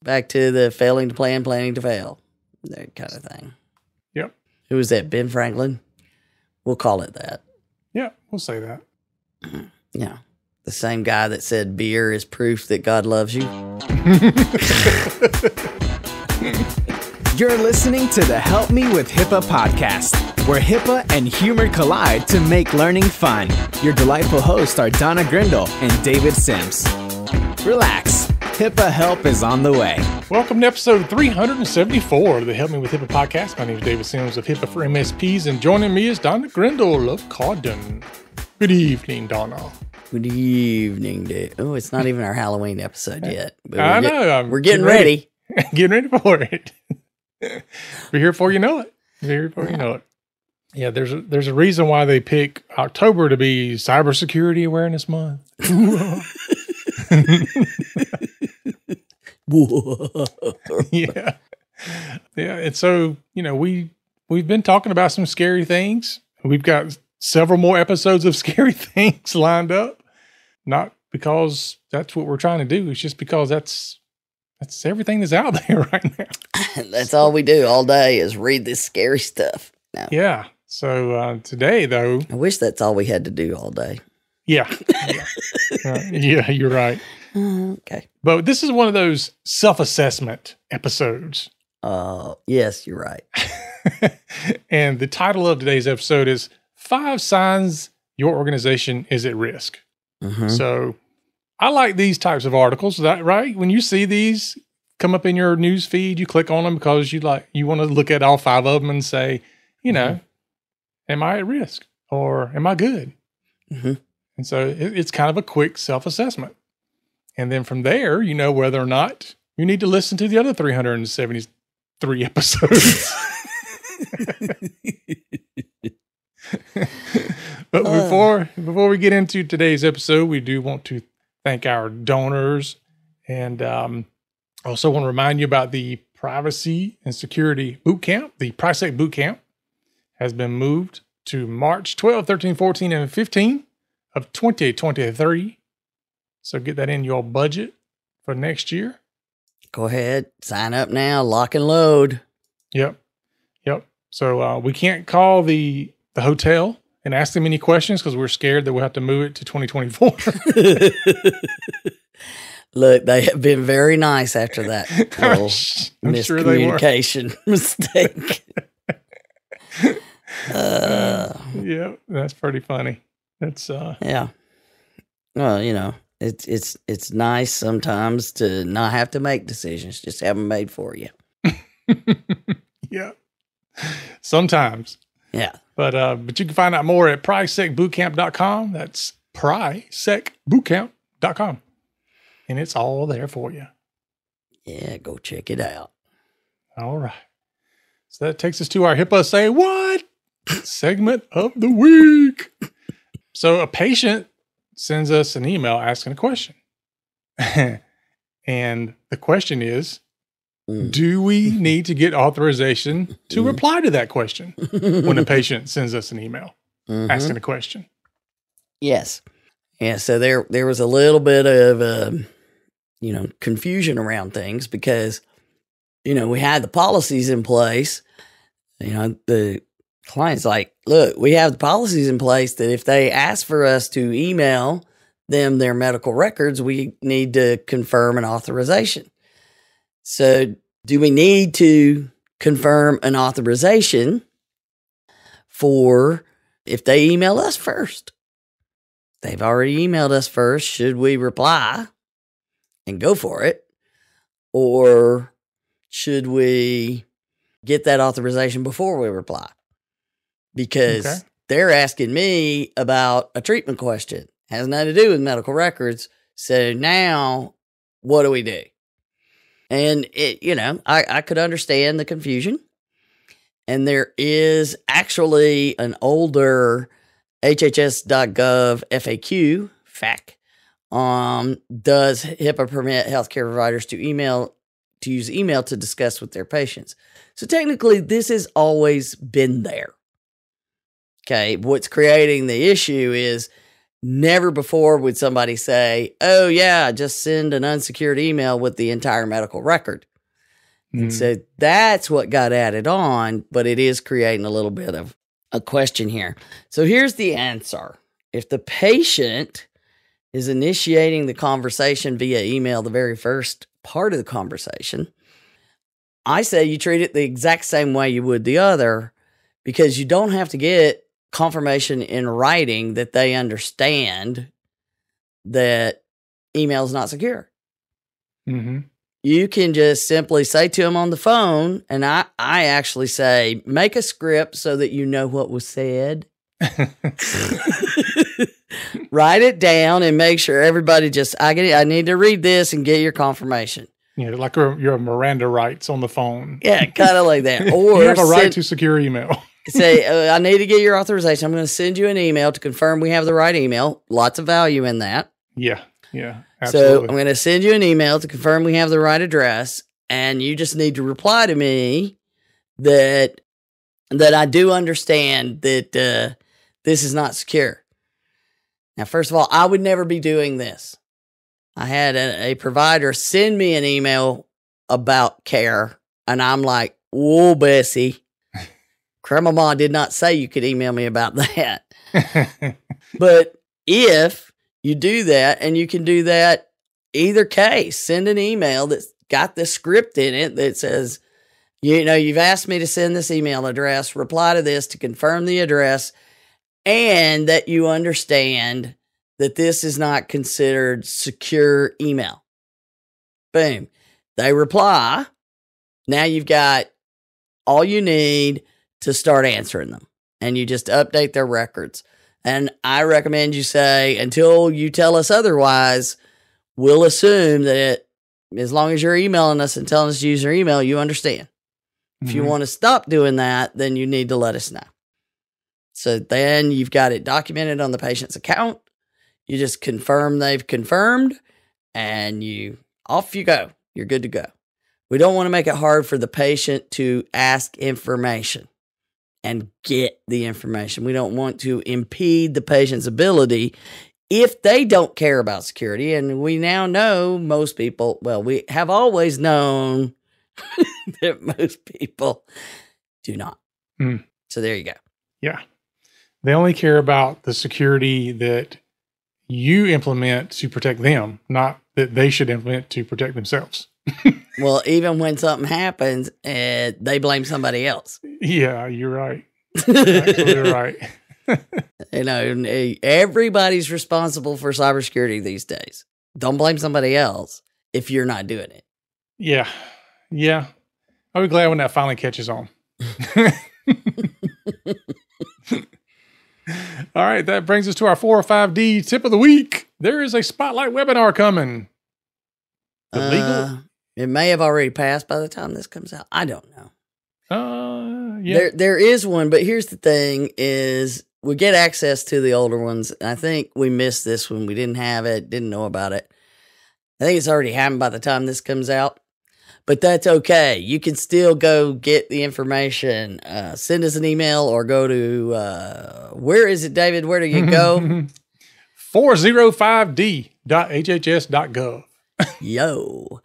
Back to the failing to plan, planning to fail. That kind of thing. Yep. Who was that? Ben Franklin? We'll call it that. Yeah, we'll say that. Yeah. The same guy that said beer is proof that God loves you. You're listening to the Help Me with HIPAA podcast, where HIPAA and humor collide to make learning fun. Your delightful hosts are Donna Grindle and David Sims. Relax. HIPAA help is on the way. Welcome to episode 374 of the Help Me with HIPAA podcast. My name is David Sims of HIPAA for MSPs, and joining me is Donna Grindle of Cawdon. Good evening, Donna. Good evening, Dave. Oh, it's not even our Halloween episode yet. But I know. We're getting ready. Getting ready for it. We're here before you know it. We're here before you know it. Yeah, there's a reason why they pick October to be Cybersecurity Awareness Month. Yeah. And so, we've been talking about some scary things. We've got several more episodes of scary things lined up. Not because that's what we're trying to do. It's just because that's everything that's out there right now. That's all we do all day is read this scary stuff. No. Yeah. So today, though, I wish that's all we had to do all day. Yeah. Yeah, you're right. Okay. But this is one of those self-assessment episodes. Yes, you're right. And the title of today's episode is 5 Signs Your Organization is at Risk. Mm-hmm. So I like these types of articles, right? When you see these come up in your news feed, you click on them because you want to look at all 5 of them and say, am I at risk or am I good? Mm-hmm. And so it's kind of a quick self-assessment. And then from there, you know whether or not you need to listen to the other 373 episodes. But before we get into today's episode, we do want to thank our donors, and also want to remind you about the Privacy and Security Bootcamp. The PriSec Bootcamp has been moved to March 12, 13, 14, and 15 of 2023. So get that in your budget for next year. Go ahead, sign up now, lock and load. Yep. So we can't call the hotel and ask them any questions because we're scared that we'll have to move it to 2024. Look, they have been very nice after that little miscommunication mistake. Yeah, that's pretty funny. That's yeah. Well, it's nice sometimes to not have to make decisions, just have them made for you. Yeah. Sometimes. Yeah. But you can find out more at PriSecBootcamp.com. That's PriSecBootcamp.com. And it's all there for you. Yeah, go check it out. All right. So that takes us to our HIPAA Say What segment of the week. So a patient sends us an email asking a question. And the question is, do we need to get authorization to reply to that question when a patient sends us an email asking a question? Yes. Yeah, so there was a little bit of, confusion around things because, we had the policies in place. The client's like, look, we have the policies in place that if they ask for us to email them their medical records, we need to confirm an authorization. So do we need to confirm an authorization for if they email us first? They've already emailed us first. Should we reply and go for it? Or should we get that authorization before we reply? Because they're asking me about a treatment question. Has nothing to do with medical records. So now what do we do? And I could understand the confusion. And there is actually an older HHS.gov FAQ, does HIPAA permit healthcare providers to use email to discuss with their patients? So technically, this has always been there. Okay, what's creating the issue is Never before would somebody say, oh, yeah, just send an unsecured email with the entire medical record. And so that's what got added on, but it is creating a little bit of a question here. So here's the answer. If the patient is initiating the conversation via email, the very first part of the conversation, I say you treat it the exact same way you would the other, because you don't have to get confirmation in writing that they understand that email is not secure. Mm-hmm. You can just simply say to them on the phone, and I actually say, make a script so that you know what was said. Write it down and make sure everybody I need to read this and get your confirmation. Yeah, like your Miranda rights on the phone. Yeah, kind of like that. Or you have a right to secure email. Say, I need to get your authorization. I'm going to send you an email to confirm we have the right email. Lots of value in that. Yeah, absolutely. So I'm going to send you an email to confirm we have the right address, and you just need to reply to me that I do understand that this is not secure. Now, first of all, I would never be doing this. I had a provider send me an email about care, and I'm like, whoa, Bessie. Grandmama did not say you could email me about that. But if you do that, and you can do that either case, send an email that's got the script in it that says, you've asked me to send this email address, reply to this to confirm the address, and that you understand that this is not considered secure email. Boom. They reply. Now you've got all you need to start answering them, and you just update their records. And I recommend you say, until you tell us otherwise, we'll assume that as long as you're emailing us and telling us to use your email, you understand. Mm-hmm. If you want to stop doing that, then you need to let us know. So then you've got it documented on the patient's account. You just confirm they've confirmed, and off you go. You're good to go. We don't want to make it hard for the patient to ask information and get the information. We don't want to impede the patient's ability if they don't care about security. And we now know most people, we have always known that most people do not. So there you go. Yeah. They only care about the security that you implement to protect them, not that they should implement to protect themselves. Well, even when something happens, they blame somebody else. Yeah, you're right. Absolutely right. Everybody's responsible for cybersecurity these days. Don't blame somebody else if you're not doing it. Yeah. I'll be glad when that finally catches on. All right, that brings us to our 405D tip of the week. There is a spotlight webinar coming. The legal. It may have already passed by the time this comes out. I don't know. Yeah. There is one, but here's the thing: is we get access to the older ones. And I think we missed this one. We didn't have it, didn't know about it. I think it's already happened by the time this comes out. But that's okay. You can still go get the information. Send us an email or go to, where is it, David? Where do you go? 405d.hhs.gov. Yo.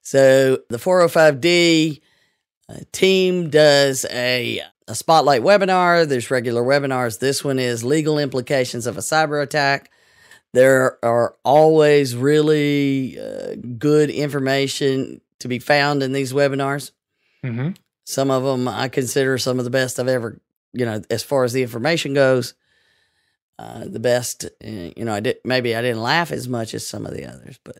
So the 405D team does a spotlight webinar. There's regular webinars. This one is legal implications of a cyber attack. There are always really good information to be found in these webinars. Mm-hmm. Some of them I consider some of the best I've ever, as far as the information goes, the best. I didn't laugh as much as some of the others, but.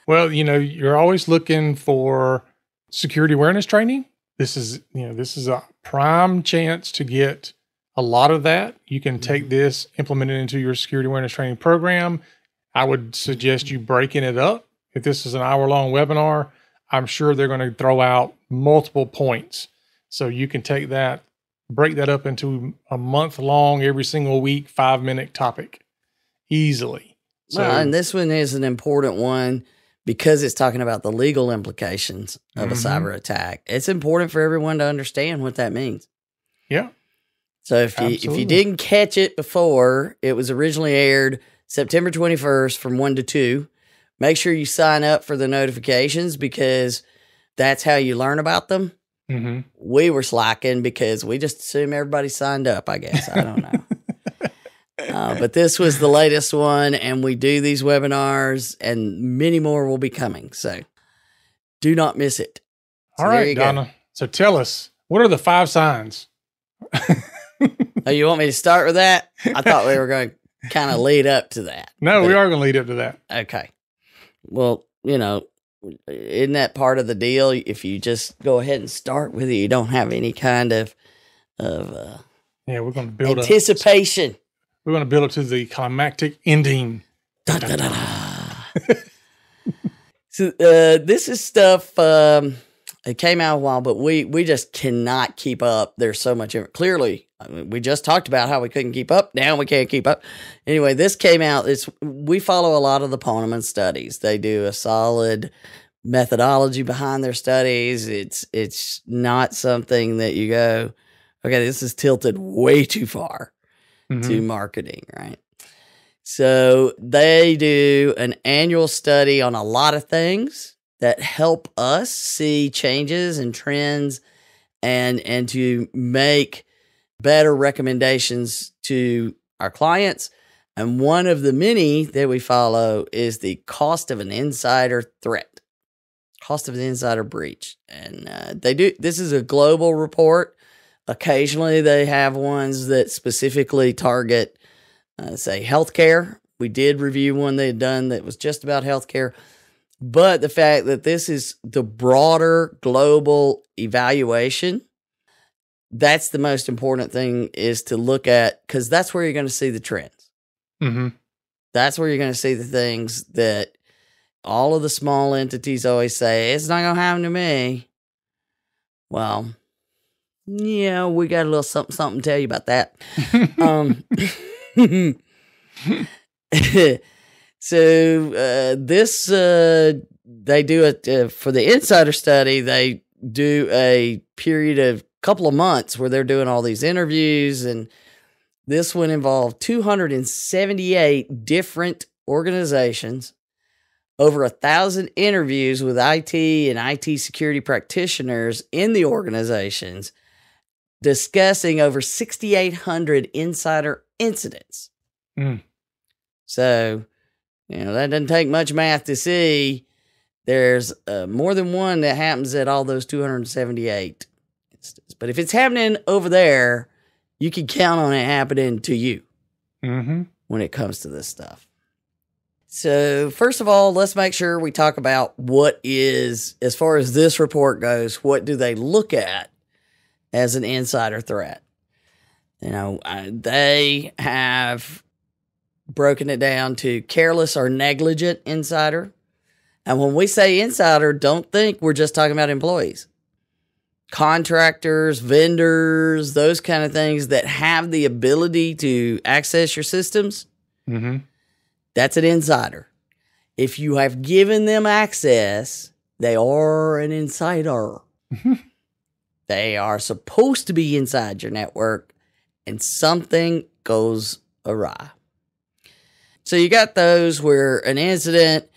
Well, you're always looking for security awareness training. This is a prime chance to get a lot of that. You can take this, implement it into your security awareness training program. I would suggest you breaking it up. If this is an hour-long webinar, I'm sure they're going to throw out multiple points. So you can take that, break that up into a month-long, every single week, 5-minute topic easily. So, and this one is an important one because it's talking about the legal implications of a cyber attack. It's important for everyone to understand what that means. Yeah. So if you Absolutely. didn't catch it before, it was originally aired September 21st from 1 to 2. Make sure you sign up for the notifications because that's how you learn about them. Mm-hmm. We were slacking because we just assume everybody signed up, I guess. I don't know. But this was the latest one, and we do these webinars, and many more will be coming. So do not miss it. So All right, Donna. So tell us, what are the 5 signs? Oh, you want me to start with that? I thought we were going to kind of lead up to that. No, we are going to lead up to that. Okay. Well, isn't that part of the deal? If you just go ahead and start with it, you don't have any kind of we're going to build anticipation. We're going to build it to the climactic ending. Da, da, da, da. So this is stuff. It came out a while, but we just cannot keep up. There's so much. Clearly, we just talked about how we couldn't keep up. Now we can't keep up. Anyway, this came out. We follow a lot of the Ponemon studies. They do a solid methodology behind their studies. It's not something that you go, okay, this is tilted way too far to marketing, right? So they do an annual study on a lot of things that help us see changes and trends and to make better recommendations to our clients. And one of the many that we follow is the cost of an insider threat, cost of an insider breach. And this is a global report. Occasionally they have ones that specifically target, say, healthcare. We did review one they had done that was just about healthcare. But the fact that this is the broader global evaluation, that's the most important thing is to look at, because that's where you're going to see the trends. Mm-hmm. That's where you're going to see the things that all of the small entities always say, it's not going to happen to me. Well, yeah, we got a little something to tell you about that. So they do it for the insider study. They do a period of couple of months where they're doing all these interviews, and this one involved 278 different organizations, over 1,000 interviews with IT and IT security practitioners in the organizations, discussing over 6,800 insider incidents. So, that doesn't take much math to see. There's more than one that happens at all those 278 instances. But if it's happening over there, you can count on it happening to you when it comes to this stuff. So, first of all, let's make sure we talk about what is, as far as this report goes, what do they look at as an insider threat? They have broken it down to careless or negligent insider. And when we say insider, don't think we're just talking about employees. Contractors, vendors, those kind of things that have the ability to access your systems, that's an insider. If you have given them access, they are an insider. They are supposed to be inside your network, and something goes awry. So you got those where an incident,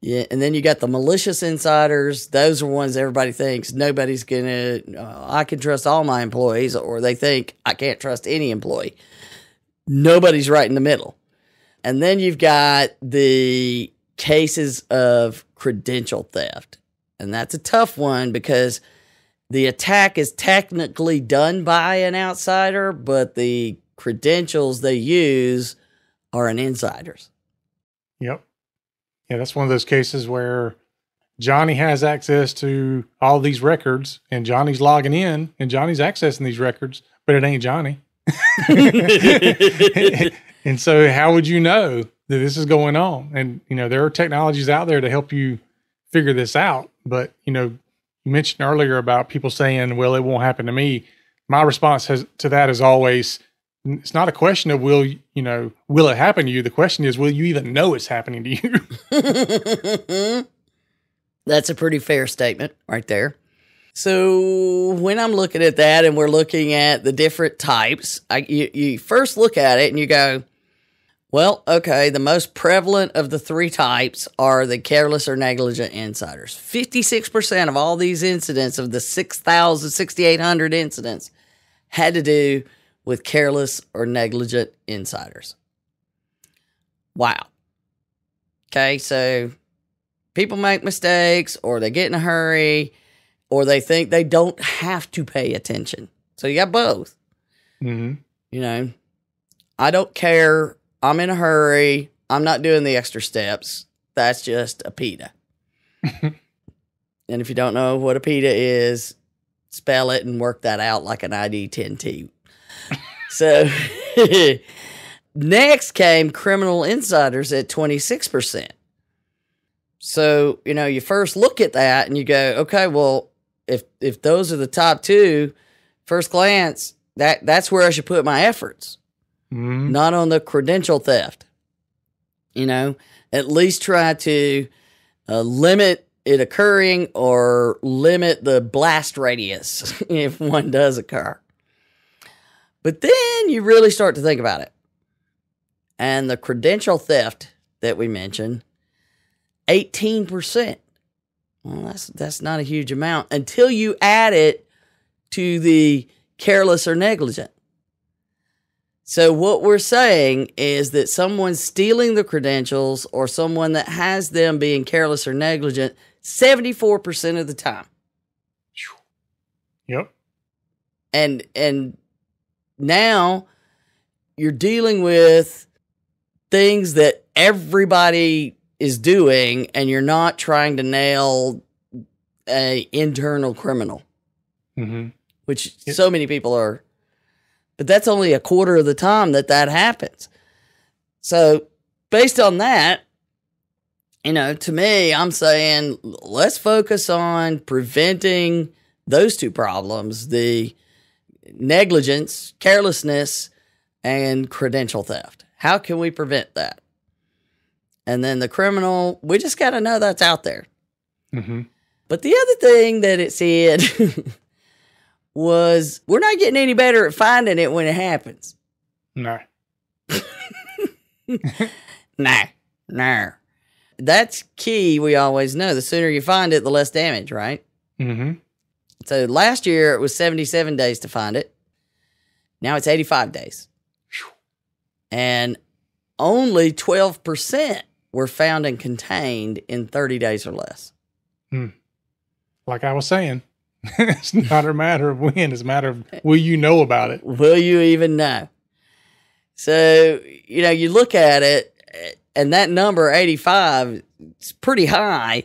and then you got the malicious insiders. Those are ones everybody thinks nobody's going to, I can trust all my employees, or they think I can't trust any employee. Nobody's right in the middle. And then you've got the cases of credential theft. And that's a tough one because the attack is technically done by an outsider, but the credentials they use are an insider's. Yep. Yeah, that's one of those cases where Johnny has access to all these records, and Johnny's logging in, and Johnny's accessing these records, but it ain't Johnny. And so how would you know that this is going on? And, there are technologies out there to help you figure this out. But, you mentioned earlier about people saying, well, it won't happen to me. My response to that is always, it's not a question of will it happen to you? The question is, will you even know it's happening to you? That's a pretty fair statement right there. So when I'm looking at that and we're looking at the different types, you first look at it and you go, well, okay, the most prevalent of the three types are the careless or negligent insiders. 56% of all these incidents of the 6,800 incidents had to do with careless or negligent insiders. Wow. Okay, so people make mistakes, or they get in a hurry, or they think they don't have to pay attention. So you got both. Mm-hmm. You know, I don't care. I'm in a hurry. I'm not doing the extra steps. That's just a PITA. And if you don't know what a PITA is, spell it and work that out like an ID10T. So next came criminal insiders at 26%. So, you know, you first look at that and you go, okay, well, if those are the top two, first glance, that's where I should put my efforts. Mm-hmm. Not on the credential theft. You know, at least try to limit it occurring or limit the blast radius if one does occur. But then you really start to think about it. And the credential theft that we mentioned, 18%. Well, that's not a huge amount until you add it to the careless or negligent. So what we're saying is that someone stealing the credentials or someone that has them being careless or negligent 74% of the time. Yep. And now you're dealing with things that everybody is doing, and you're not trying to nail a internal criminal, Mm-hmm. which so many people are. But that's only a quarter of the time that happens. So based on that, you know, to me, I'm saying let's focus on preventing those two problems, the negligence, carelessness, and credential theft. How can we prevent that? And then the criminal, we just got to know that's out there. Mm-hmm. But the other thing that it said was we're not getting any better at finding it when it happens. No. No. That's key. We always know the sooner you find it, the less damage, right? Mm-hmm. So last year it was 77 days to find it. Now it's 85 days. And only 12% were found and contained in 30 days or less. Like I was saying, it's not a matter of when, it's a matter of will you know about it? Will you even know? So, you know, you look at it, and that number, 85, is pretty high.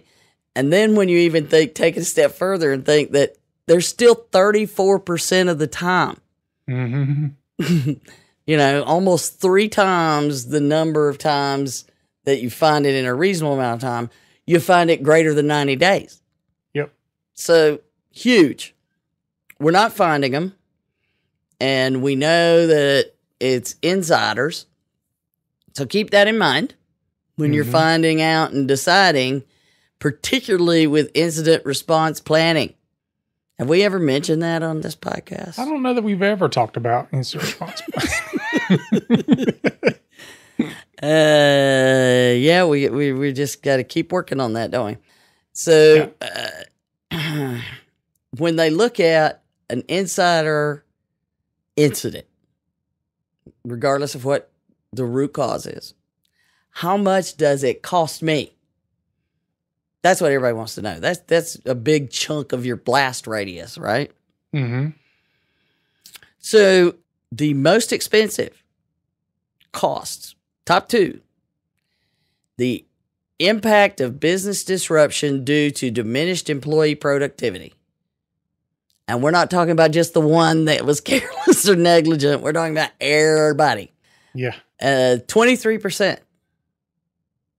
And then when you even take it a step further and think that there's still 34% of the time. Mm-hmm. You know, almost 3 times the number of times that you find it in a reasonable amount of time, you find it greater than 90 days. Yep. So, huge. We're not finding them. And we know that it's insiders. So keep that in mind when you're finding out and deciding, particularly with incident response planning. Have we ever mentioned that on this podcast? I don't know that we've ever talked about incident response. Yeah, we just got to keep working on that, don't we? So when they look at an insider incident, regardless of what the root cause is, how much does it cost me? That's what everybody wants to know. That's a big chunk of your blast radius, right? Mm-hmm. So the most expensive costs, top 2, the impact of business disruption due to diminished employee productivity. And we're not talking about just the one that was careless or negligent. We're talking about everybody. Yeah. 23%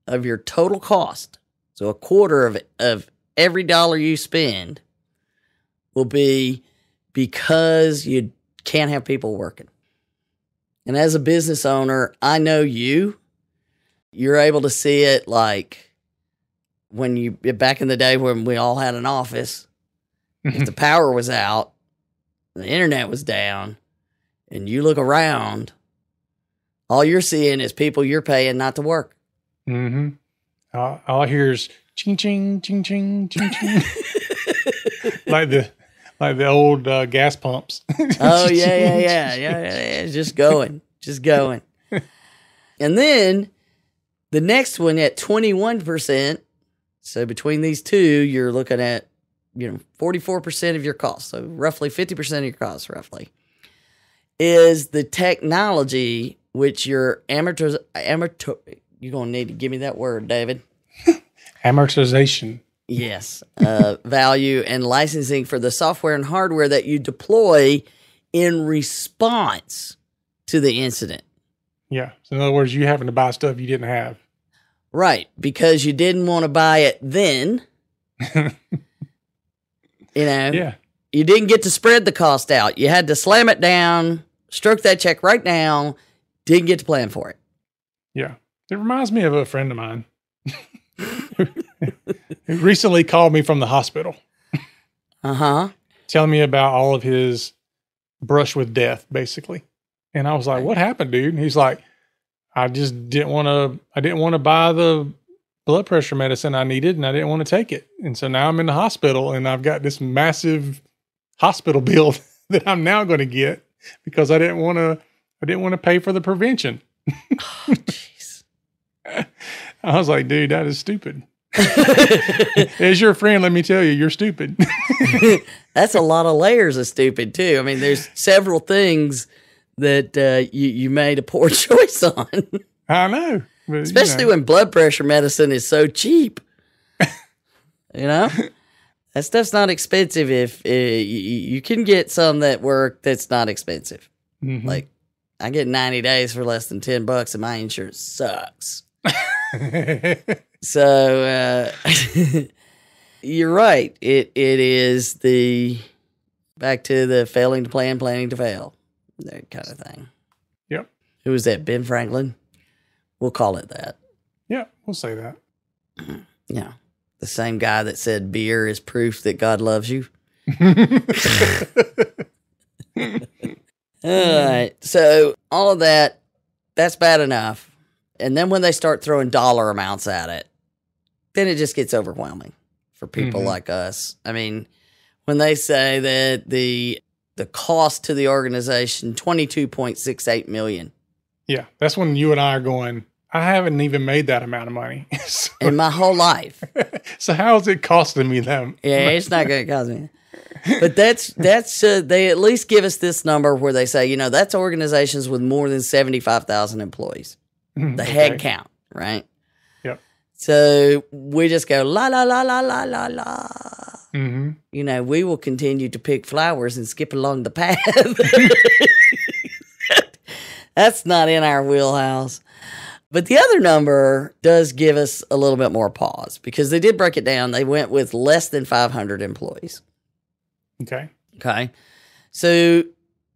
of your total cost, so a quarter of every dollar you spend, will be because you can't have people working. And as a business owner, I know you're able to see it like when back in the day when we all had an office If the power was out, the internet was down, and you look around, all you're seeing is people you're paying not to work. Mm-hmm. All I hear is ching ching ching ching ching ching, like the old gas pumps. Oh yeah. Just going. And then the next one at 21%. So between these two, you're looking at 44% of your costs. So roughly 50% of your costs, roughly, is the technology which your you're gonna need to give me that word, David. Amortization. Yes. Value and licensing for the software and hardware that you deploy in response to the incident. Yeah. So in other words, you having to buy stuff you didn't have. Right. Because you didn't want to buy it then. Yeah. You didn't get to spread the cost out. You had to slam it down, stroke that check right now. Didn't get to plan for it. Yeah. It reminds me of a friend of mine who recently called me from the hospital. Uh-huh. Telling me about all of his brush with death, basically. And I was like, what happened, dude? And he's like, I just didn't want to buy the blood pressure medicine I needed, and I didn't want to take it. And so now I'm in the hospital, and I've got this massive hospital bill that I'm now going to get because I didn't want to pay for the prevention. Oh, jeez. I was like, dude, that is stupid. As your friend, let me tell you, you're stupid. That's a lot of layers of stupid, too. I mean, there's several things that you made a poor choice on. I know. But, especially when blood pressure medicine is so cheap. That stuff's not expensive if you can get some that work that's not expensive. Mm-hmm. Like, I get 90 days for less than $10 and my insurance sucks. So, you're right. It is back to the failing to plan, planning to fail. That kind of thing. Yep. Who was that? Ben Franklin? We'll call it that. Yeah, we'll say that. Yeah. The same guy that said beer is proof that God loves you. All right. So all of that's bad enough. And then when they start throwing dollar amounts at it, then it just gets overwhelming for people like us. I mean, when they say that the cost to the organization, $22.68 million. Yeah, that's when you and I are going, I haven't even made that amount of money. In my whole life. So how is it costing me that? Yeah, it's not going to cost me. But that's they at least give us this number where they say, that's organizations with more than 75,000 employees. The head count, right? Yep. So we just go, la, la, la, la, la, la, la. Mm-hmm. We will continue to pick flowers and skip along the path. That's not in our wheelhouse. But the other number does give us a little bit more pause because they did break it down. They went with less than 500 employees. Okay. So,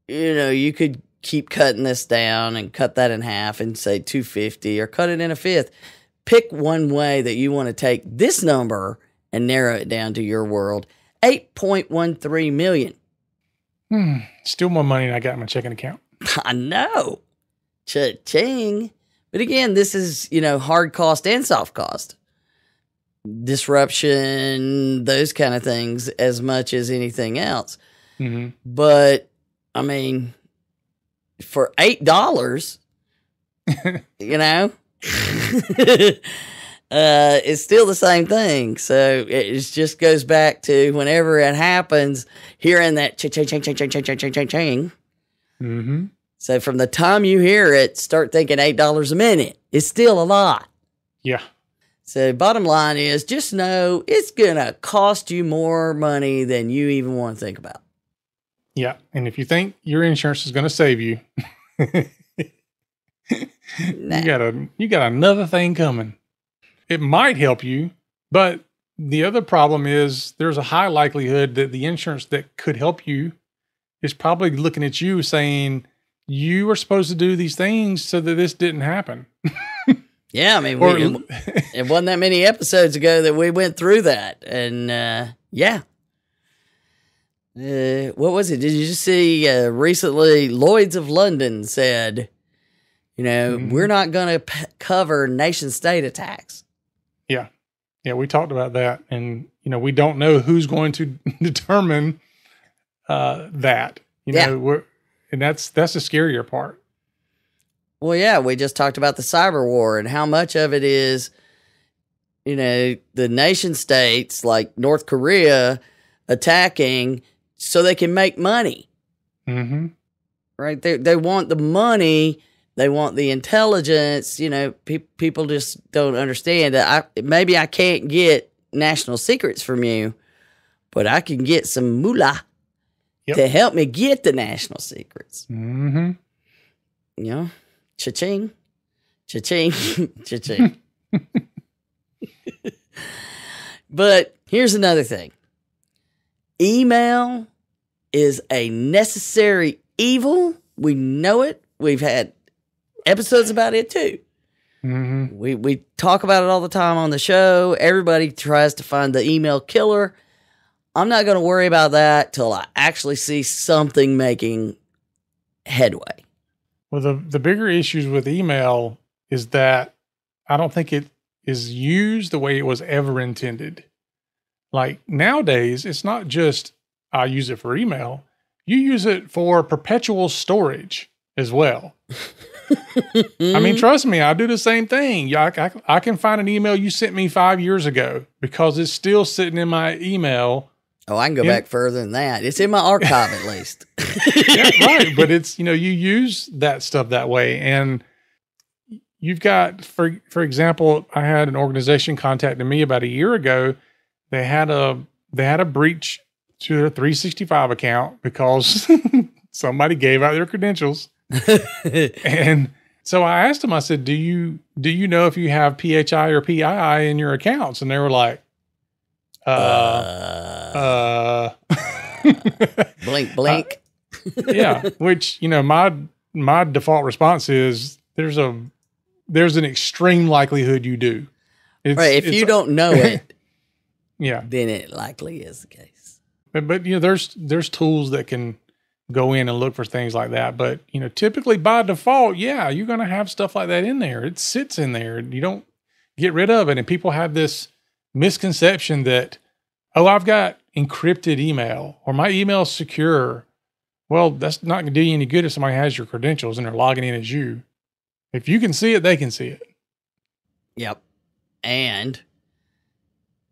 you could keep cutting this down and cut that in half and say 250 or cut it in a fifth. Pick one way that you want to take this number and narrow it down to your world. 8.13 million. Still more money than I got in my checking account. I know. Cha-ching. But again, this is, hard cost and soft cost. Disruption, those kind of things as much as anything else. Mm-hmm. But, I mean, for $8, it's still the same thing. So it just goes back to whenever it happens, hearing that ching. Mm-hmm. So from the time you hear it, start thinking $8 a minute. It's still a lot. Yeah. So bottom line is just know it's going to cost you more money than you even want to think about. Yeah. And if you think your insurance is going to save you, Nah. you got another thing coming. It might help you, but the other problem is there's a high likelihood that the insurance that could help you is probably looking at you saying, you were supposed to do these things so that this didn't happen. Yeah, I mean, it wasn't that many episodes ago that we went through that. And yeah. What was it? Did you just see recently Lloyd's of London said, we're not going to cover nation state attacks. Yeah. Yeah, we talked about that. And, we don't know who's going to determine that. And that's the scarier part. Well, yeah, we just talked about the cyber war and how much of it is, the nation states like North Korea attacking so they can make money. Mm-hmm. Right? They want the money. They want the intelligence. People just don't understand that. Maybe I can't get national secrets from you, but I can get some moolah to help me get the national secrets. Mm-hmm. Cha-ching, cha-ching, cha-ching. But here's another thing. Email is a necessary evil. We know it. We've had episodes about it too. Mm-hmm. We talk about it all the time on the show. Everybody tries to find the email killer. I'm not going to worry about that till I actually see something making headway. Well, the bigger issues with email is that I don't think it is used the way it was ever intended. Like nowadays, it's not just I use it for email. You use it for perpetual storage as well. I mean, trust me, I do the same thing. I can find an email you sent me 5 years ago because it's still sitting in my email. Oh, I can go back further than that. It's in my archive at least. Yeah, right. But it's, you use that stuff that way. And you've got, for example, I had an organization contacted me about a year ago. They had a breach to their 365 account because somebody gave out their credentials. And so I asked them, I said, do you know if you have PHI or PII in your accounts? And they were like, blink, blink. Yeah. Which, my default response is there's an extreme likelihood you do. Right. If you don't know it, yeah, then it likely is the case. But there's tools that can go in and look for things like that. But, typically by default, yeah, you're going to have stuff like that in there. It sits in there. You don't get rid of it. And people have this misconception that, I've got encrypted email or my email's secure. Well, that's not going to do you any good if somebody has your credentials and they're logging in as you. If you can see it, they can see it. Yep. And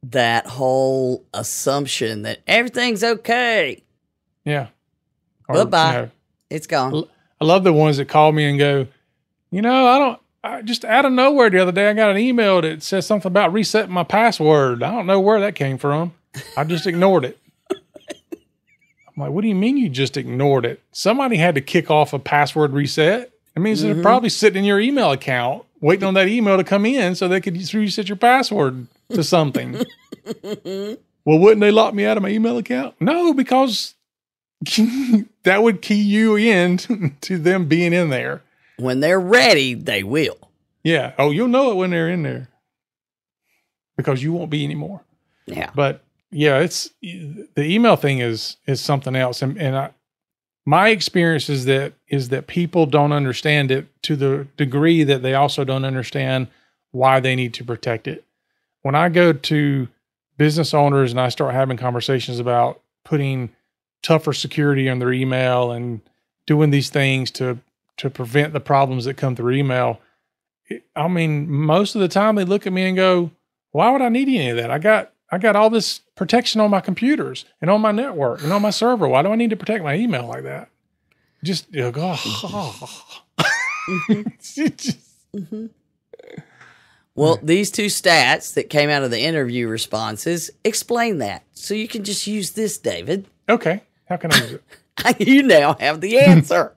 that whole assumption that everything's okay. Yeah. Bye-bye. It's gone. I love the ones that call me and go, I just out of nowhere the other day, I got an email that says something about resetting my password. I don't know where that came from. I just ignored it. I'm like, what do you mean you just ignored it? Somebody had to kick off a password reset. It means they're probably sitting in your email account waiting on that email to come in so they could reset your password to something. Well, wouldn't they lock me out of my email account? No, because that would key you in to them being in there. When they're ready, they will. Yeah. Oh, you'll know it when they're in there because you won't be anymore. Yeah. But yeah, it's the email thing is something else. And my experience is that people don't understand it to the degree that they also don't understand why they need to protect it. When I go to business owners and I start having conversations about putting tougher security on their email and doing these things to prevent the problems that come through email, I mean, most of the time they look at me and go, why would I need any of that? I got all this protection on my computers and on my network and on my server. Why do I need to protect my email like that? Just, Well, these two stats that came out of the interview responses explain that. So you can just use this, David. Okay. How can I use it? You now have the answer.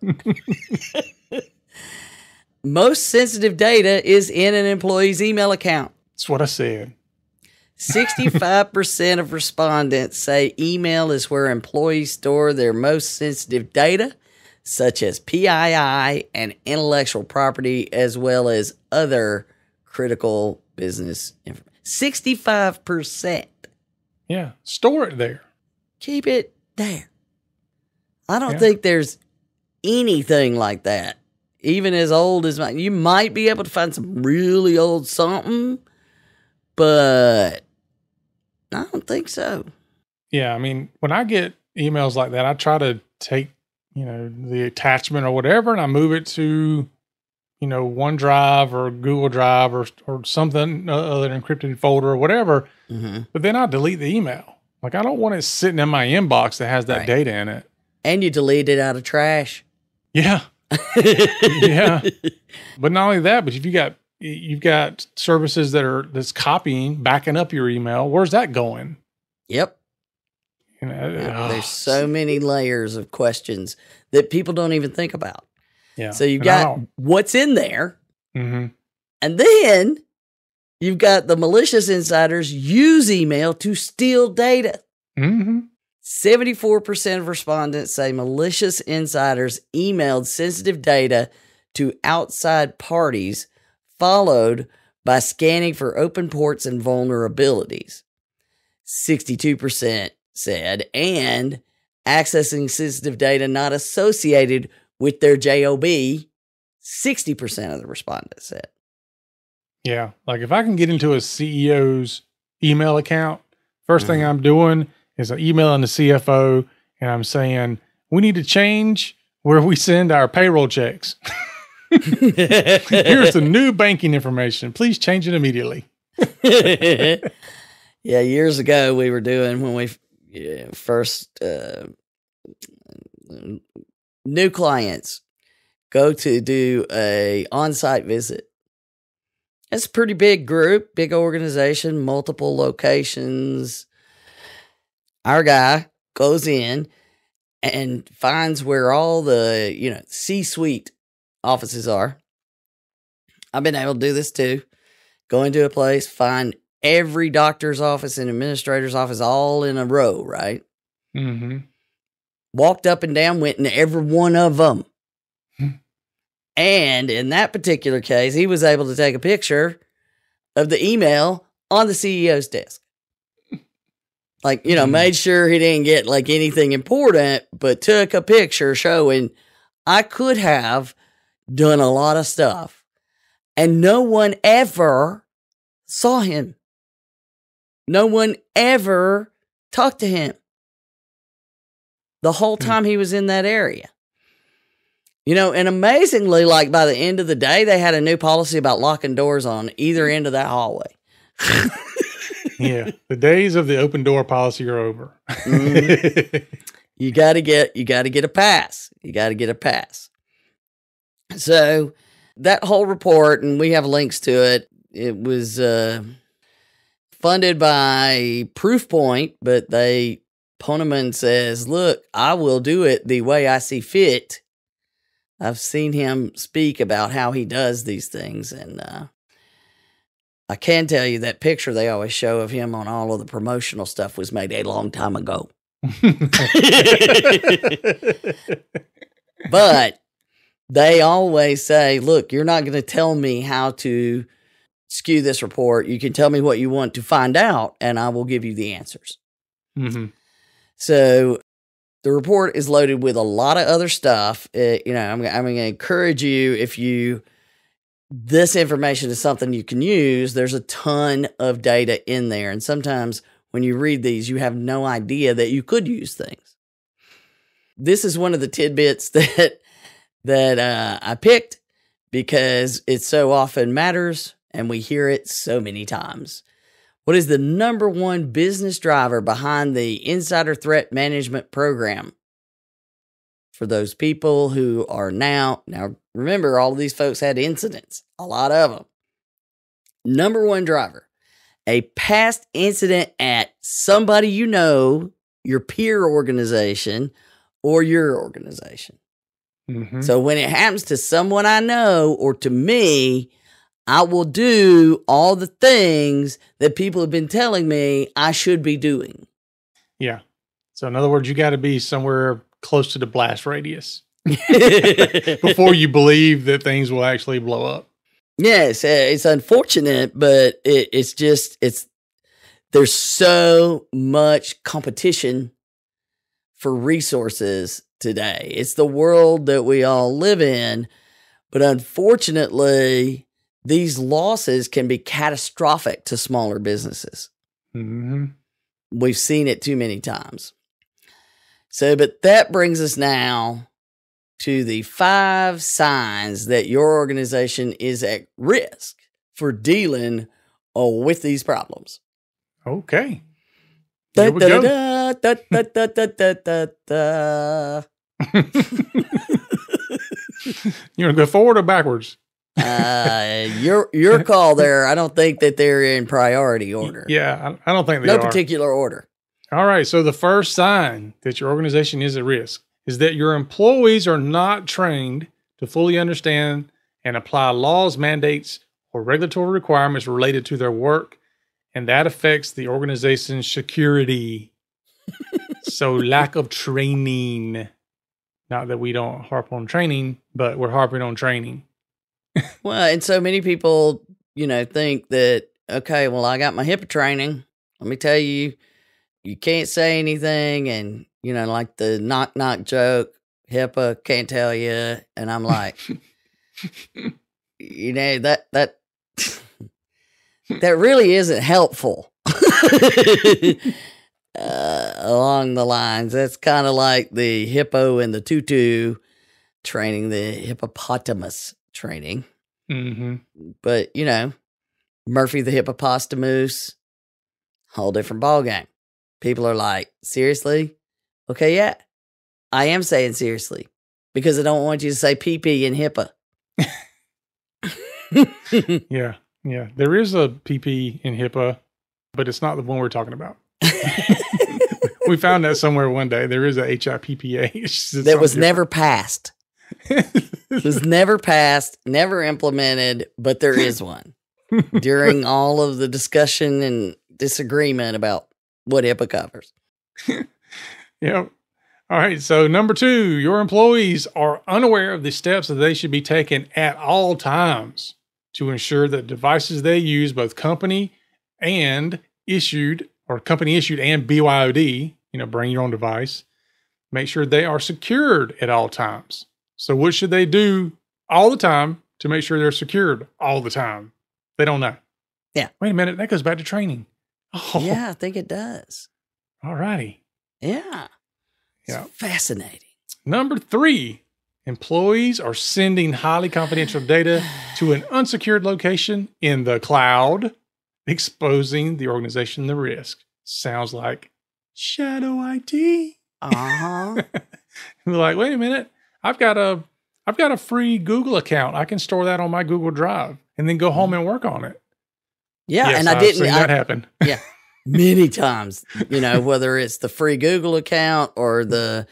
Most sensitive data is in an employee's email account. That's what I said. 65% of respondents say email is where employees store their most sensitive data, such as PII and intellectual property, as well as other critical business information. 65%. Yeah. Store it there. Keep it there. I don't think there's anything like that. Even as old as mine. You might be able to find some really old something, but I don't think so. Yeah, I mean, when I get emails like that, I try to take, the attachment or whatever, and I move it to, OneDrive or Google Drive or something, other encrypted folder or whatever. Mm-hmm. But then I delete the email. Like, I don't want it sitting in my inbox that has that data in it. And you delete it out of trash. Yeah. Yeah. But not only that, but if you've got services that's copying, backing up your email, where's that going? Yep. There's so many layers of questions that people don't even think about. Yeah. So you've got what's in there. Mm-hmm. And then you've got the malicious insiders use email to steal data. Mm-hmm. 74% of respondents say malicious insiders emailed sensitive data to outside parties, followed by scanning for open ports and vulnerabilities. 62% said, and accessing sensitive data not associated with their JOB, 60% of the respondents said. Yeah. Like if I can get into a CEO's email account, first thing I'm doing is I'm emailing the CFO and I'm saying, we need to change where we send our payroll checks. Here's the new banking information. Please change it immediately. Yeah, years ago we were doing when we first new clients go to do a on-site visit. It's a pretty big group, big organization, multiple locations. Our guy goes in and finds where all the, C-suite offices are. I've been able to do this too. Go into a place, find every doctor's office and administrator's office all in a row, right? Mm-hmm. Walked up and down, went in every one of them. And in that particular case, he was able to take a picture of the email on the CEO's desk. Like, made sure he didn't get like anything important, but took a picture showing I could have done a lot of stuff. And no one ever saw him. No one ever talked to him the whole time he was in that area. And amazingly, like by the end of the day, they had a new policy about locking doors on either end of that hallway. Yeah. The days of the open door policy are over. Mm-hmm. You got to get a pass. You got to get a pass. So that whole report, and we have links to it. It was funded by Proofpoint, but Ponemon says, look, I will do it the way I see fit. I've seen him speak about how he does these things. And I can tell you that picture they always show of him on all of the promotional stuff was made a long time ago. But they always say, look, you're not going to tell me how to skew this report. You can tell me what you want to find out, and I will give you the answers. Mm-hmm. So the report is loaded with a lot of other stuff. I'm going to encourage you, if this information is something you can use, there's a ton of data in there. And sometimes when you read these, you have no idea that you could use things. This is one of the tidbits that I picked because it so often matters and we hear it so many times. What is the number one business driver behind the Insider Threat Management Program? For those people who are now remember, all of these folks had incidents, a lot of them. Number one driver, a past incident at somebody your peer organization, or your organization. Mm-hmm. So when it happens to someone I know or to me, I will do all the things that people have been telling me I should be doing. Yeah. So in other words, you got to be somewhere close to the blast radius before you believe that things will actually blow up. Yes, it's unfortunate, but there's so much competition for resources today. It's the world that we all live in. But unfortunately, these losses can be catastrophic to smaller businesses. Mm-hmm. We've seen it too many times. So, but that brings us now to the 5 signs that your organization is at risk for dealing with these problems. Okay. Da, Here we da, go. da, da, da, da, da, da, da. You want to go forward or backwards? Your call there. I don't think that they're in priority order. Yeah, I don't think they No are. particular order. All right. So the first sign that your organization is at risk is that your employees are not trained to fully understand and apply laws, mandates, or regulatory requirements related to their work, and that affects the organization's security. So lack of training. Not that we don't harp on training, but we're harping on training. Well, and so many people, think that, okay, well, I got my HIPAA training. Let me tell you, you can't say anything. And, like the knock, knock joke, HIPAA can't tell you. And I'm like, that really isn't helpful. Along the lines, that's kind of like the hippo and the tutu training, the hippopotamus training. Mm-hmm. But, Murphy the hippopotamus, whole different ballgame. People are like, seriously? Okay, yeah. I am saying seriously because I don't want you to say pee-pee in HIPAA. Yeah. There is a PP in HIPAA, but it's not the one we're talking about. We found that somewhere one day. There is a HIPPA that was never passed. It was never passed, never implemented, but there is one. During all of the discussion and disagreement about what HIPAA covers. Yep. All right. So number 2, your employees are unaware of the steps that they should be taking at all times to ensure that devices they use, both company issued and BYOD, bring your own device, make sure they are secured at all times. So what should they do all the time to make sure they're secured all the time? They don't know. Yeah. Wait a minute. That goes back to training. Oh. Yeah, I think it does. All righty. Yeah. It's fascinating. Number 3, employees are sending highly confidential data to an unsecured location in the cloud, exposing the organization to risk. Sounds like shadow IT. Uh-huh. We're like, wait a minute. I've got a free Google account. I can store that on my Google Drive and then go home and work on it. Yeah, yes, and I've seen that happen. Yeah, many times. Whether it's the free Google account or the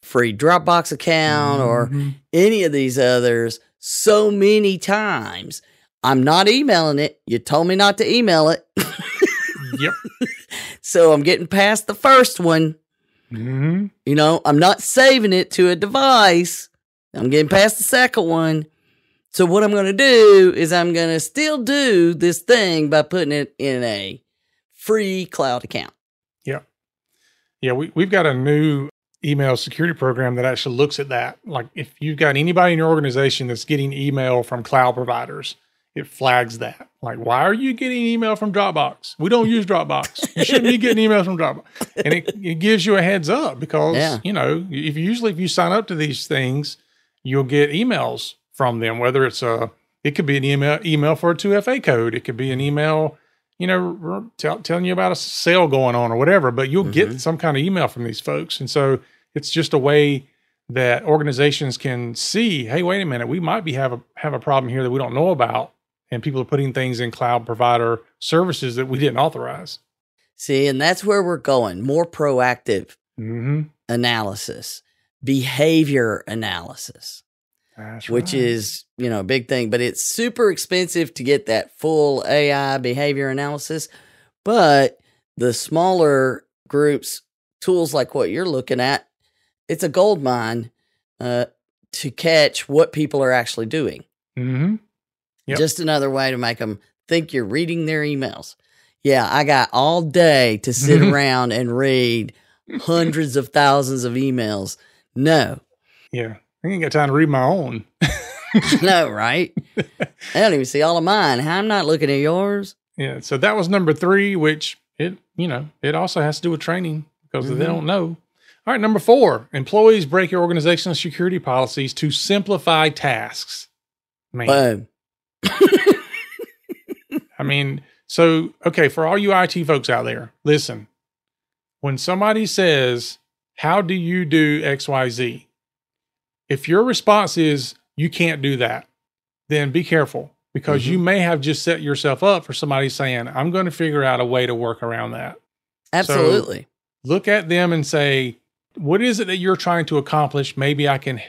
free Dropbox account or any of these others, so many times. I'm not emailing it. You told me not to email it. Yep. So I'm getting past the first one. Mm-hmm. I'm not saving it to a device. I'm getting past the second one. So what I'm going to do is I'm going to still do this thing by putting it in a free cloud account. Yeah. Yeah. We've got a new email security program that actually looks at that. Like if you've got anybody in your organization that's getting email from cloud providers, it flags that. Like, why are you getting email from Dropbox? We don't use Dropbox. You shouldn't be getting emails from Dropbox. And it gives you a heads up because, if you sign up to these things, you'll get emails from them, whether it could be an email for a 2FA code. It could be an email, telling you about a sale going on or whatever, but you'll get some kind of email from these folks. And so it's just a way that organizations can see, hey, wait a minute, we might have a problem here that we don't know about. And people are putting things in cloud provider services that we didn't authorize. See, and that's where we're going. More proactive analysis, behavior analysis, which is, a big thing. But it's super expensive to get that full AI behavior analysis. But the smaller groups, tools like what you're looking at, it's a gold mine to catch what people are actually doing. Mm-hmm. Yep. Just another way to make them think you're reading their emails. Yeah, I got all day to sit around and read hundreds of thousands of emails No. Yeah. I ain't got time to read my own. No, right? I don't even see all of mine. I'm not looking at yours. Yeah. So that was number 3, which it also has to do with training because they don't know. All right. Number 4, employees break your organizational security policies to simplify tasks. Man. Boom. I mean, so, okay, for all you IT folks out there, listen, when somebody says, how do you do XYZ? If your response is, you can't do that, then be careful because you may have just set yourself up for somebody saying, I'm going to figure out a way to work around that. Absolutely. So look at them and say, what is it that you're trying to accomplish? Maybe I can,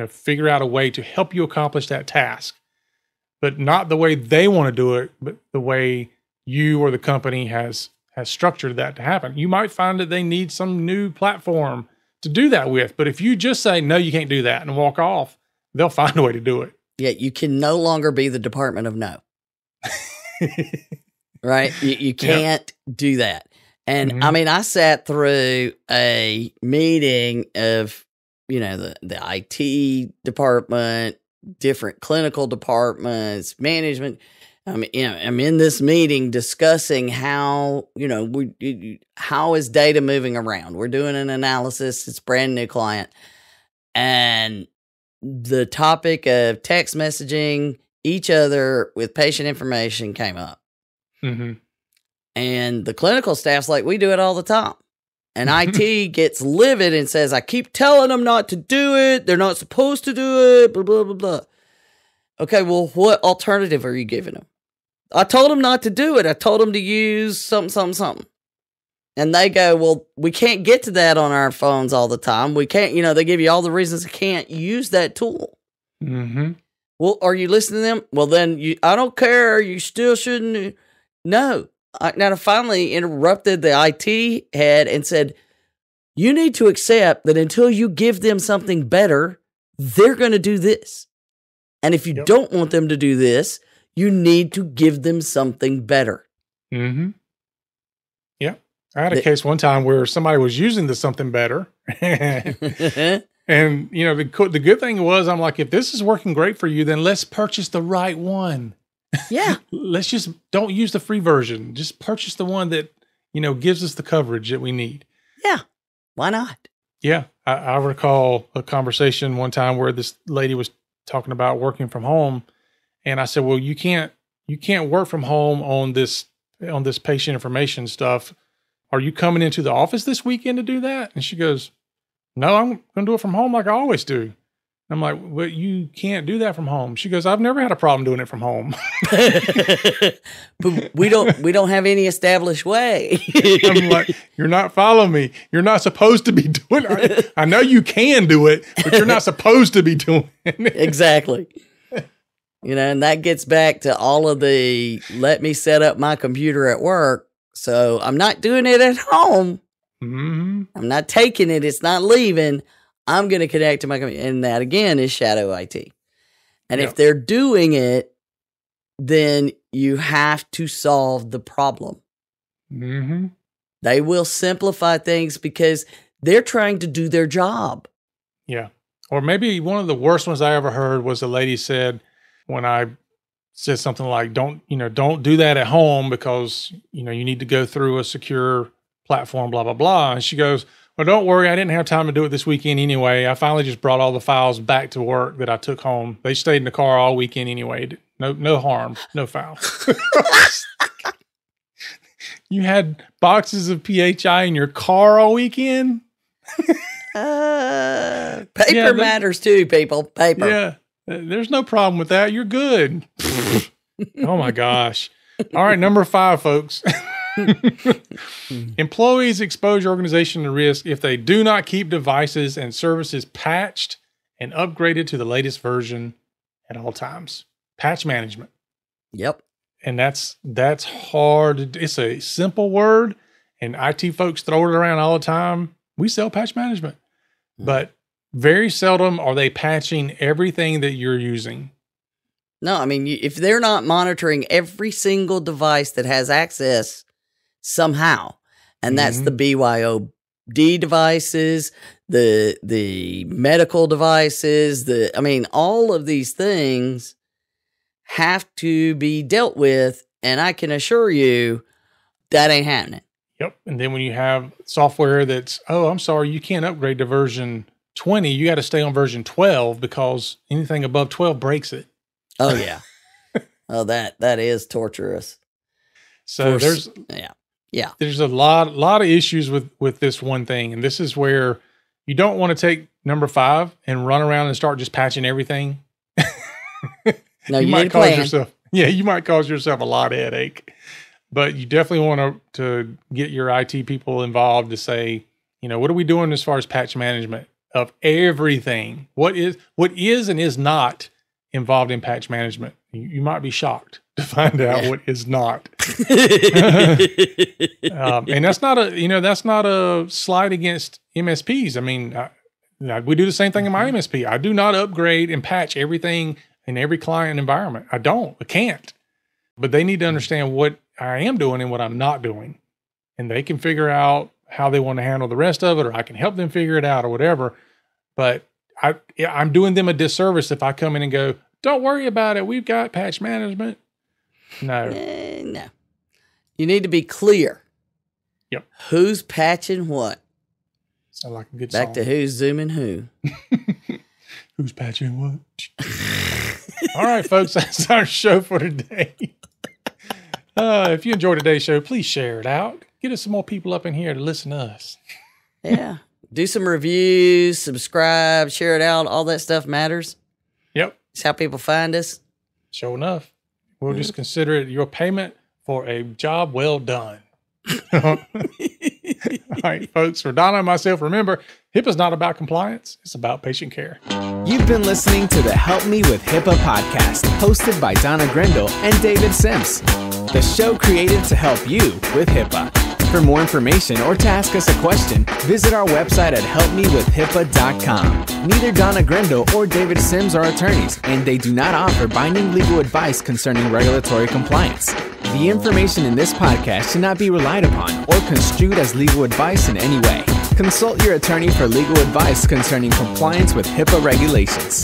figure out a way to help you accomplish that task, but not the way they want to do it, but the way you or the company has structured that to happen. You might find that they need some new platform to do that with, but if you just say, no, you can't do that and walk off, they'll find a way to do it. Yeah, you can no longer be the Department of No. Right? You can't do that. And I mean, I sat through a meeting of, the IT department, different clinical departments, management. I'm in this meeting discussing how, how is data moving around? We're doing an analysis. It's a brand new client. And the topic of text messaging each other with patient information came up. And the clinical staff's like, we do it all the time. And IT gets livid and says, I keep telling them not to do it. They're not supposed to do it, blah, blah, blah, blah. Okay, well, what alternative are you giving them? I told them not to do it. I told them to use something. And they go, well, we can't get to that on our phones all the time. We can't, they give you all the reasons they can't use that tool. Well, are you listening to them? Well, then I don't care. You still shouldn't. No. Now, I finally interrupted the IT head and said, you need to accept that until you give them something better, they're going to do this. And if you don't want them to do this, you need to give them something better. Yeah. I had a case one time where somebody was using the something better. And, the good thing was, I'm like, if this is working great for you, then let's purchase the right one. Yeah. Let's just don't use the free version. Just purchase the one that, gives us the coverage that we need. Yeah. Why not? Yeah. I recall a conversation one time where this lady was talking about working from home. And I said, well, you can't work from home on this patient information stuff. Are you coming into the office this weekend to do that? And she goes, no, I'm going to do it from home like I always do. I'm like, well, you can't do that from home. She goes, I've never had a problem doing it from home. But we don't have any established way. I'm like, you're not following me. You're not supposed to be doing it. I know you can do it, but you're not supposed to be doing it. Exactly. And that gets back to all of the, let me set up my computer at work. So I'm not doing it at home. I'm not taking it. It's not leaving. I'm going to connect to my computer. And that, again, is shadow IT. And if they're doing it, then you have to solve the problem. They will simplify things because they're trying to do their job. Yeah. Or maybe one of the worst ones I ever heard was a lady said, when I said something like, don't do that at home because, you need to go through a secure platform, blah, blah, blah. And she goes, well, don't worry. I didn't have time to do it this weekend anyway. I finally just brought all the files back to work that I took home. They stayed in the car all weekend anyway. No harm, no foul. You had boxes of PHI in your car all weekend? Paper matters too, people. Paper. Yeah. There's no problem with that. You're good. Oh my gosh. All right. Number 5, folks. Employees expose your organization to risk if they do not keep devices and services patched and upgraded to the latest version at all times. Patch management. Yep. And that's hard. It's a simple word, and IT folks throw it around all the time. We sell patch management, but very seldom are they patching everything that you're using. No, I mean, if they're not monitoring every single device that has access somehow, and that's the BYOB D devices, the medical devices, all of these things have to be dealt with, and I can assure you that ain't happening. Yep. And then when you have software that's, oh, I'm sorry, you can't upgrade to version 20, you got to stay on version 12 because anything above 12 breaks it. Oh yeah. Oh, that is torturous. So there's a lot of issues with this one thing, and this is where you don't want to take number 5 and run around and start just patching everything. No, you might need a cause plan. yourself, you might cause yourself a lot of headache. But you definitely want to get your IT people involved to say, what are we doing as far as patch management of everything? What is and is not involved in patch management? You might be shocked to find out what is not. And that's not a slight against MSPs. I mean, we do the same thing in my MSP. I do not upgrade and patch everything in every client environment. I can't. But they need to understand what I am doing and what I'm not doing. And they can figure out how they want to handle the rest of it, or I can help them figure it out or whatever. But I'm doing them a disservice if I come in and go, don't worry about it, we've got patch management. No. No. You need to be clear. Yep. Who's patching what? Sound like a good Back song. to who's zooming who. Who's patching what? All right, folks, that's our show for today. If you enjoyed today's show, please share it out. Get us some more people up in here to listen to us. Yeah. Do some reviews, subscribe, share it out. All that stuff matters. Yep. It's how people find us. Sure enough. We'll just consider it your payment for a job well done. All right, folks, for Donna and myself, remember, HIPAA's not about compliance. It's about patient care. You've been listening to the Help Me with HIPAA podcast, hosted by Donna Grindle and David Sims. The show created to help you with HIPAA. For more information or to ask us a question, visit our website at helpmewithhipaa.com. Neither Donna Grindle or David Sims are attorneys, and they do not offer binding legal advice concerning regulatory compliance. The information in this podcast should not be relied upon or construed as legal advice in any way. Consult your attorney for legal advice concerning compliance with HIPAA regulations.